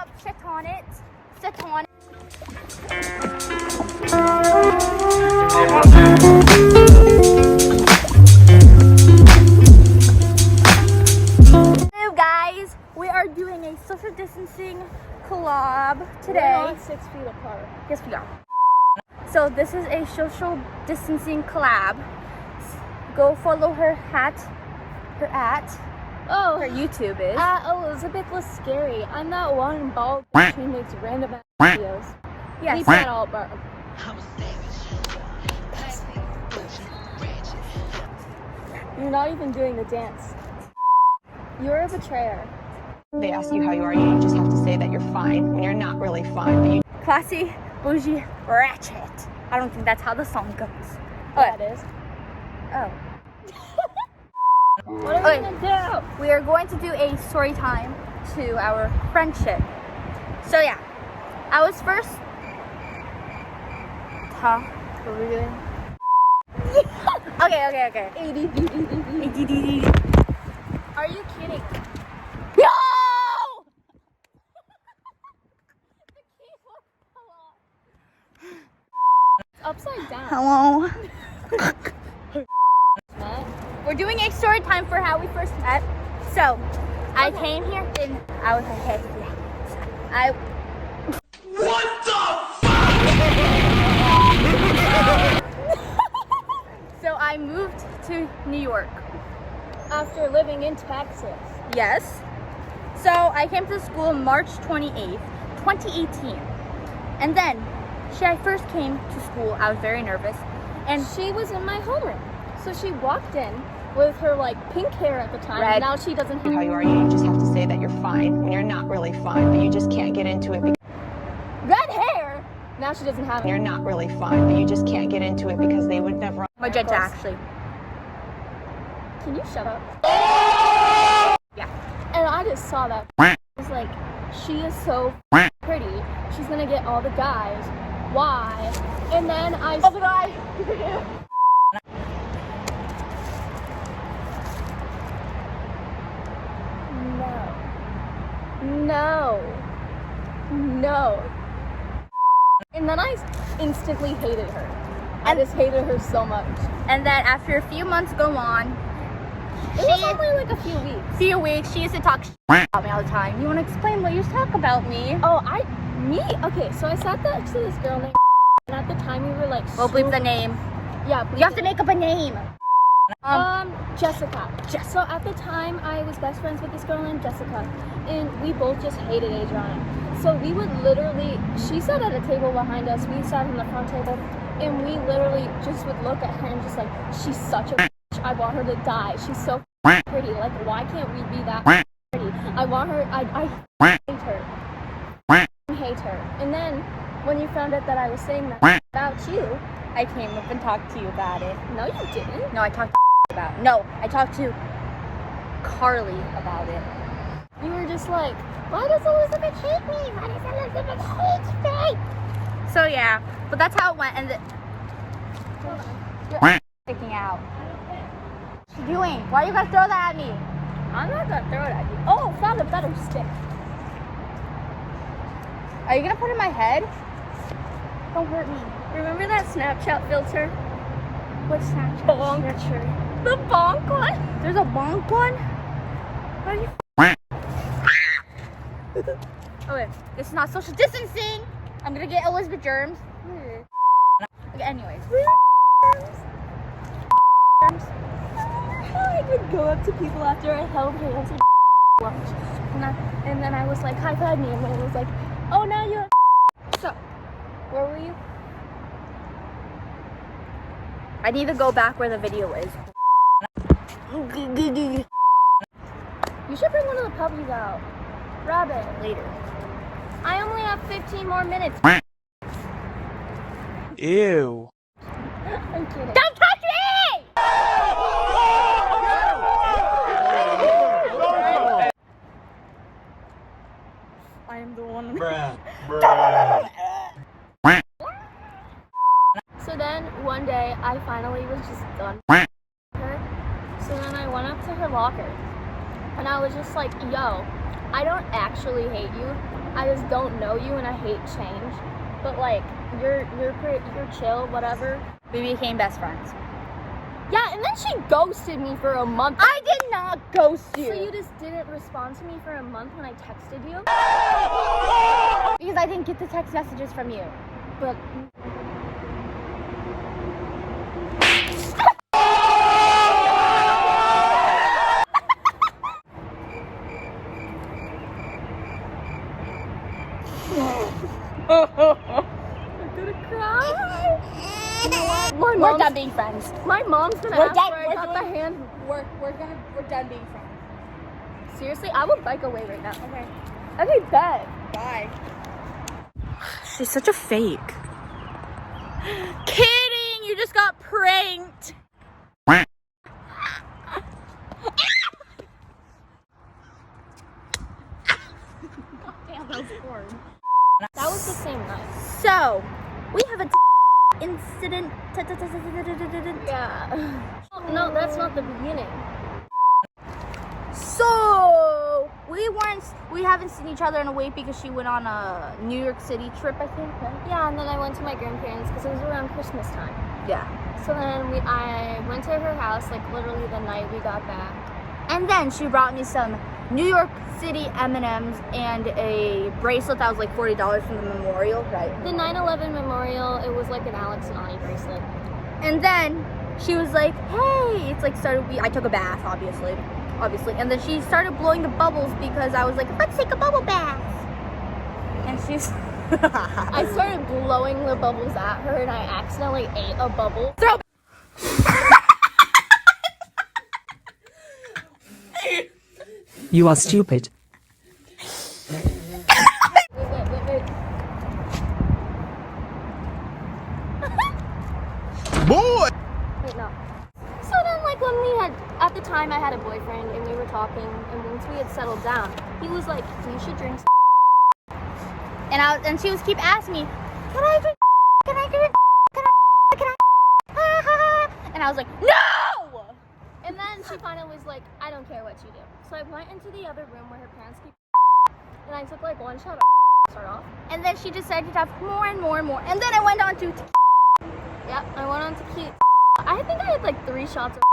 up, sit on it, sit on it. Hello guys, we are doing a social distancing collab today. We're not 6 feet apart. Yes, we are. So this is a social distancing collab. Go follow her at her YouTube is Elizabeth Lascari. I'm that one bald bitch who makes random ass videos. yes. Keep that all burn. You're not even doing the dance. You're a betrayer. They ask you how you are, you just have to say that you're fine when you're not really fine. But you Classy, bougie, ratchet. I don't think that's how the song goes. Yeah, it is. Oh. What are we gonna do? We are going to do a story time to our friendship. So yeah, I was first. Huh? What were we doing? Okay. Are you kidding? No! It's upside down. Hello. Huh? We're doing a story time for how we first met. So, I came here and I was like, hey, yeah. What the So I moved to New York. After living in Texas. Yes. So I came to school March 28th, 2018. And then, I first came to school, I was very nervous. And she was in my homeroom. So she walked in with her like pink hair at the time. Red. And now she doesn't have how you are, you just have to say that you're fine when you're not really fine. But you just can't get into it because red hair. Now she doesn't have it. you're not really fine. But you just can't get into it because they would never. Magenta, actually. Can you shut up? Yeah. And I just saw that. I was like, she is so pretty. She's gonna get all the guys. Why? And then I. Oh, the guy! No. And then I instantly hated her. I just hated her so much. And then after a few months go on, It was only like a few weeks. she used to talk about me all the time. You want to explain what you used to talk about me? Okay, so I sat next to this girl named and at the time we were like Well, bleep the name. Yeah, You have to make up a name. Jessica. So at the time I was best friends with this girl named Jessica and we both just hated Adriana. So we would literally, she sat at a table behind us, we sat on the front table, and we literally just would look at her and just like, she's such a bitch. I want her to die. She's so pretty. Like, why can't we be that pretty? I want her, I hate her. Hate her. And then when you found out that I was saying that about you, I came up and talked to you about it. no you didn't. No, I talked I talked to Carly about it. You were just like, why does Elizabeth hate me? Why does Elizabeth hate me? So yeah, but that's how it went. And you're sticking out. What you doing? Why are you gonna throw that at me? I'm not gonna throw it at you. Oh, found a better stick. Are you gonna put it in my head? Don't hurt me. Remember that Snapchat filter? What's that? Bonk. The bonk one? There's a bonk one? What are you? Okay, this is not social distancing. I'm gonna get Elizabeth germs. Okay, anyways. I would go up to people after I held hands and lunch. And then I was like, high five me. And then it was like, oh, now you're. So, where were you? I need to go back where the video is. You should bring one of the puppies out. Rabbit. Later. I only have 15 more minutes. Ew. I'm kidding. Don't touch me! I am the one. Bruh. So then one day I finally was just done with her. So then I went up to her locker and I was just like, yo, I don't actually hate you. I just don't know you and I hate change. But like, you're chill, whatever. We became best friends. Yeah, and then she ghosted me for a month. I did not ghost you. So you just didn't respond to me for a month when I texted you? Because I didn't get the text messages from you. But I'm gonna cry. You know what? We're done being friends. My mom's gonna We're ask done- where I we're got doing- the hand. We're done being friends. Seriously, I will bike away right now. Okay. Okay, bet. Bye. She's such a fake. Kidding! You just got pranked. That was the same night. So, we have a incident. Yeah. No, that's not the beginning. So, we haven't seen each other in a week because she went on a New York City trip, I think, right? Yeah, and then I went to my grandparents because it was around Christmas time. Yeah. So then I went to her house like literally the night we got back. And then she brought me some New York City M&Ms and a bracelet that was like $40 from the memorial, right? The 9/11 memorial, it was like an Alex and Ani bracelet. And then she was like, hey, it's like I took a bath, obviously. And then she started blowing the bubbles because I was like, let's take a bubble bath. And she's... I started blowing the bubbles at her and I accidentally ate a bubble. Throw... You are stupid. Wait. Boy! Wait, no. So then, like, when we had, at the time I had a boyfriend and we were talking, and once we had settled down, he was like, we should drink And she was keep asking me, can I drink? Can I drink? Can I? And I was like, no! And then she finally was like, I don't care what you do. So I went into the other room where her parents keep and I took like one shot of start off. And then she decided to have more and more and more. And then I went on to... Yep, I went on to keep. I think I had like 3 shots of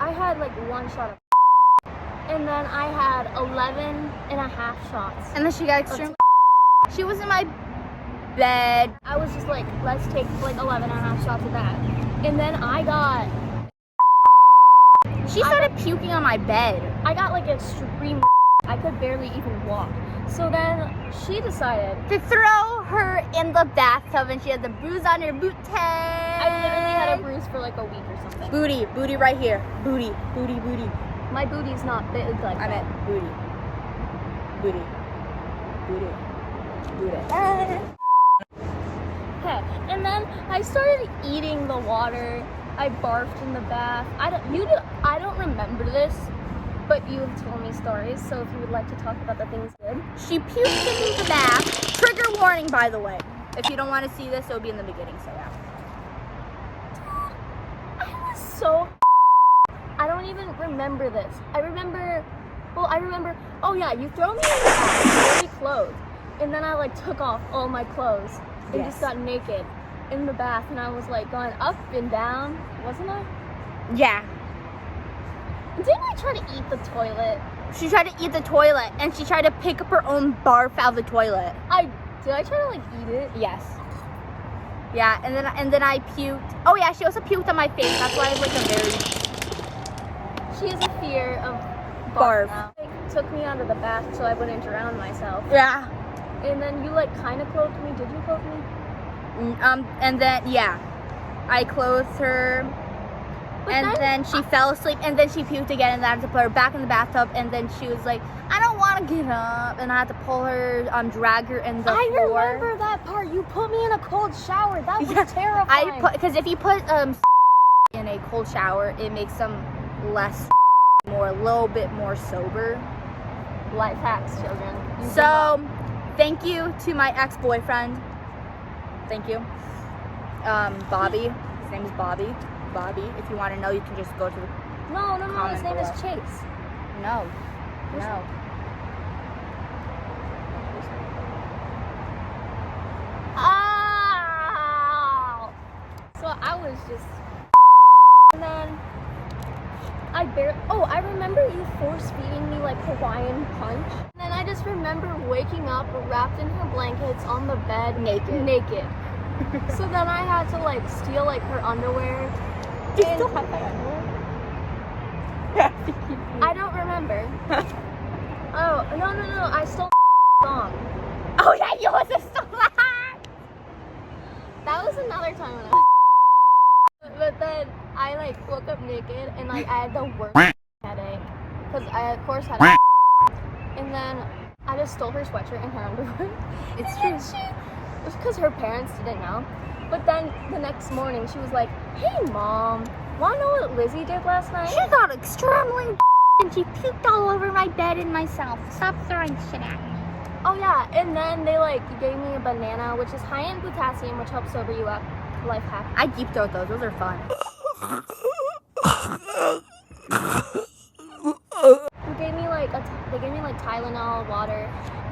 I had like 1 shot of and then I had 11 and a half shots. And then she got extremely... She was in my bed. I was just like, let's take like 11 and a half shots of that. And then I got She started puking on my bed. I got like extreme. I could barely even walk. So then she decided To throw her in the bathtub and she had the bruise on her boot tag. I literally had a bruise for like a week or something. Booty right here. Booty. My booty's not big like I that. meant booty. Okay, and then I started eating the water. I barfed in the bath. I don't remember this, but you have told me stories. So if you would like to talk about the things you did. She puked in the bath. Trigger warning, by the way. If you don't want to see this, it'll be in the beginning, so yeah. I was so. I don't even remember this. I remember. Oh yeah, you throw me in the bath, fully clothed, and then I like took off all my clothes and Yes. just got naked in the bath, and I was like going up and down, wasn't I? Yeah. Didn't I try to eat the toilet? She tried to eat the toilet and she tried to pick up her own barf out of the toilet. Did I try to like eat it? Yes. Yeah, and then I puked. Oh yeah, she also puked on my face. That's why I have like a very... She has a fear of Barf. now. Like, took me out of the bath so I wouldn't drown myself. Yeah. And then you like kind of clothed me. Did you clothe me? And then, yeah. I clothed her. But And then she fell asleep, and then she puked again, and then I had to put her back in the bathtub, and then she was like, I don't want to get up, and I had to pull her, drag her in the I floor. remember that part. You put me in a cold shower. That was terrifying. Because if you put in a cold shower, it makes them less, a little bit more sober. Life hacks, children. Use them So, all. thank you to my ex-boyfriend. Thank you. Bobby. His name is Bobby. If you want to know, you can just go to the... No. His comment name is below. Chase. No. No. Ow! So I was just, and then I remember you force feeding me like Hawaiian punch. And then I just remember waking up wrapped in her blankets on the bed naked. So then I had to like steal like her underwear. Do you still have my underwear? I don't remember. Oh, no, I stole song. Oh yeah, you was a song. That was another time when I was but then I like woke up naked and like I had the worst headache because I of course had and then I just stole her sweatshirt and her underwear. It's And true. it was because her parents didn't know. But then the next morning she was like, "Hey mom, wanna know what Lizzie did last night?" She got extremely and she puked all over my bed and myself. Stop throwing shit at me. Oh yeah, and then they like gave me a banana, which is high in potassium, which helps sober you up. Life hack. I deep throat those. Those are fun. They gave me like Tylenol, water,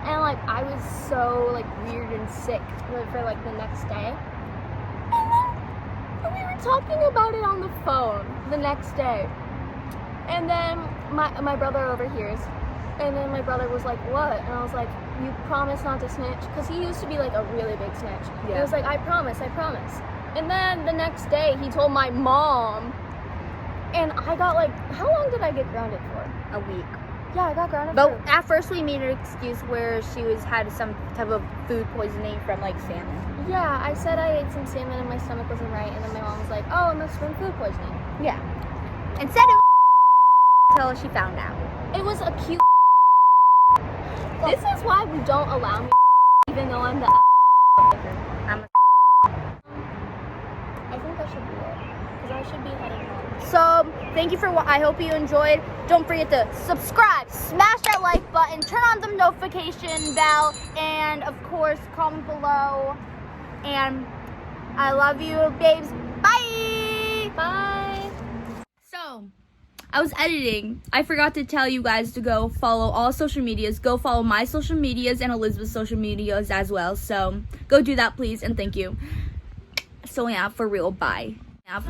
and like I was so like weird and sick for like the next day. And then we were talking about it on the phone the next day, and then my brother overhears, and then my brother was like, "What?" And I was like, "You promise not to snitch," because he used to be like a really big snitch. Yeah. He was like, I promise." And then the next day he told my mom, and I got like, how long did I get grounded for? A week. Yeah, I got grounded But for. at first we made an excuse where she had some type of food poisoning from like salmon. Yeah, I said I ate some salmon and my stomach wasn't right, and then my mom was like, "Oh, it must have been food poisoning." Yeah. Instead of until she found out. It was a cute. This is why we don't allow me, even though I'm the. I'm a I think that should be it, because I should be heading home. So, thank you for I hope you enjoyed. Don't forget to subscribe, smash that like button, turn on the notification bell, and of course, comment below. And I love you, babes. Bye! Bye! So, I was editing. I forgot to tell you guys to go follow all social medias. Go follow my social medias and Elizabeth's social medias as well. So, go do that, please, and thank you. So, yeah, for real, bye. Yeah.